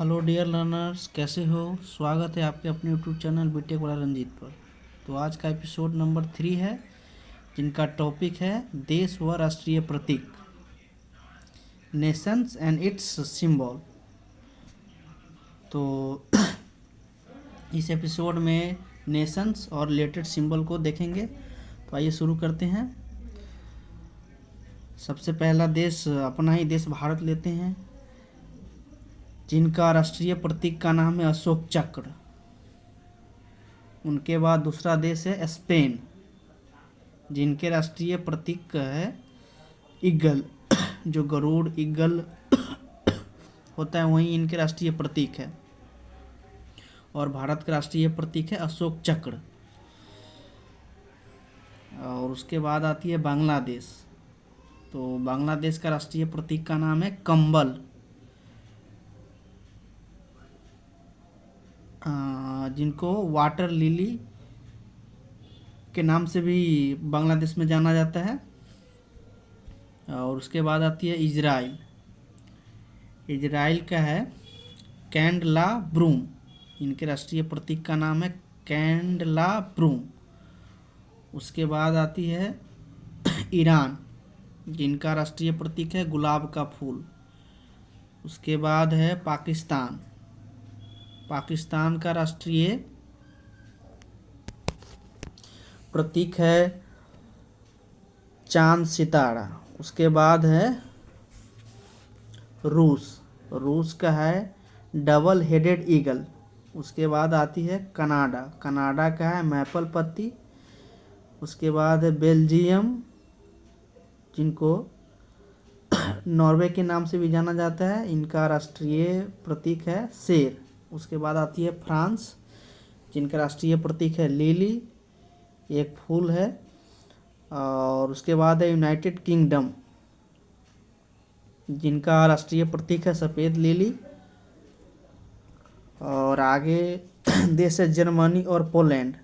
Hello dear learners, कैसे हो। स्वागत है आपके अपने यूट्यूब चैनल बीटेक वाला रंजीत पर। तो आज का एपिसोड नंबर 3 है, जिनका टॉपिक है देश व राष्ट्रीय प्रतीक, नेशंस एंड इट्स सिंबल। तो इस एपिसोड में नेशंस और रिलेटेड सिंबल को देखेंगे। तो आइए शुरू करते हैं। सबसे पहला देश अपना ही देश भारत लेते हैं, जिनका राष्ट्रीय प्रतीक का नाम है अशोक चक्र। उनके बाद दूसरा देश है स्पेन, जिनके राष्ट्रीय प्रतीक है ईगल, जो गरुड़ ईगल होता है वही इनके राष्ट्रीय प्रतीक है। और भारत का राष्ट्रीय प्रतीक है अशोक चक्र। और उसके बाद आती है बांग्लादेश। तो बांग्लादेश का राष्ट्रीय प्रतीक का नाम है कंबल, जिनको वाटर लिली के नाम से भी बांग्लादेश में जाना जाता है। और उसके बाद आती है इजराइल। इजराइल का है कैंडलाब्रूम, इनके राष्ट्रीय प्रतीक का नाम है कैंडलाब्रूम। उसके बाद आती है ईरान, जिनका राष्ट्रीय प्रतीक है गुलाब का फूल। उसके बाद है पाकिस्तान। पाकिस्तान का राष्ट्रीय प्रतीक है चांद सितारा। उसके बाद है रूस। रूस का है डबल हेडेड ईगल। उसके बाद आती है कनाडा। कनाडा का है मैपल पत्ती। उसके बाद है बेल्जियम, जिनको नॉर्वे के नाम से भी जाना जाता है, इनका राष्ट्रीय प्रतीक है शेर। उसके बाद आती है फ्रांस, जिनका राष्ट्रीय प्रतीक है लिली, एक फूल है। और उसके बाद है यूनाइटेड किंगडम, जिनका राष्ट्रीय प्रतीक है सफ़ेद लिली। और आगे देश है जर्मनी और पोलैंड,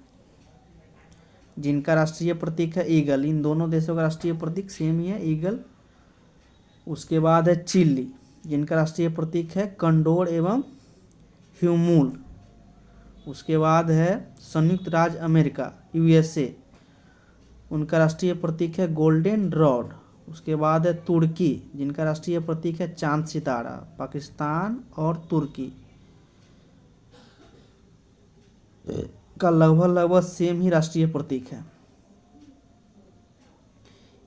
जिनका राष्ट्रीय प्रतीक है ईगल। इन दोनों देशों का राष्ट्रीय प्रतीक सेम ही है, ईगल। उसके बाद है चिली, जिनका राष्ट्रीय प्रतीक है कंडोर एवं ह्यूमूल। उसके बाद है संयुक्त राज्य अमेरिका यूएसए, उनका राष्ट्रीय प्रतीक है गोल्डन रॉड। उसके बाद है तुर्की, जिनका राष्ट्रीय प्रतीक है चांद सितारा। पाकिस्तान और तुर्की का लगभग सेम ही राष्ट्रीय प्रतीक है।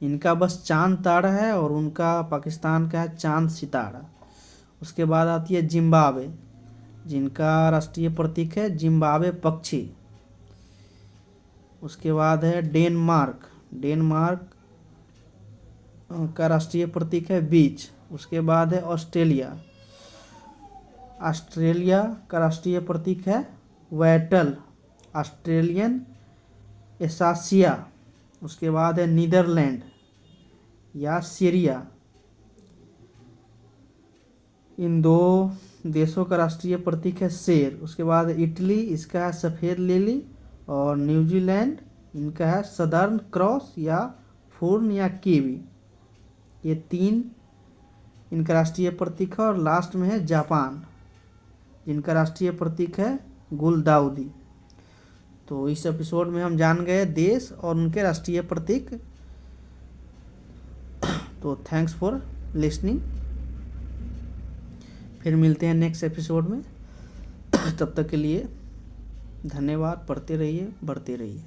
इनका बस चांद तारा है और उनका पाकिस्तान का है चांद सितारा। उसके बाद आती है जिम्बाब्वे, जिनका राष्ट्रीय प्रतीक है जिम्बाब्वे पक्षी। उसके बाद है डेनमार्क। डेनमार्क का राष्ट्रीय प्रतीक है बीच। उसके बाद है ऑस्ट्रेलिया। ऑस्ट्रेलिया का राष्ट्रीय प्रतीक है वैटल, ऑस्ट्रेलियन एसासिया। उसके बाद है नीदरलैंड या सीरिया। इन दो देशों का राष्ट्रीय प्रतीक है शेर। उसके बाद इटली, इसका है सफ़ेद लिली। और न्यूजीलैंड, इनका है सदर्न क्रॉस या फूर्न या कीवी। ये तीन इनका राष्ट्रीय प्रतीक है। और लास्ट में है जापान, जिनका राष्ट्रीय प्रतीक है गुलदाउदी। तो इस एपिसोड में हम जान गए देश और उनके राष्ट्रीय प्रतीक। तो थैंक्स फॉर लिसनिंग। फिर मिलते हैं नेक्स्ट एपिसोड में। तब तक के लिए धन्यवाद। पढ़ते रहिए, बढ़ते रहिए।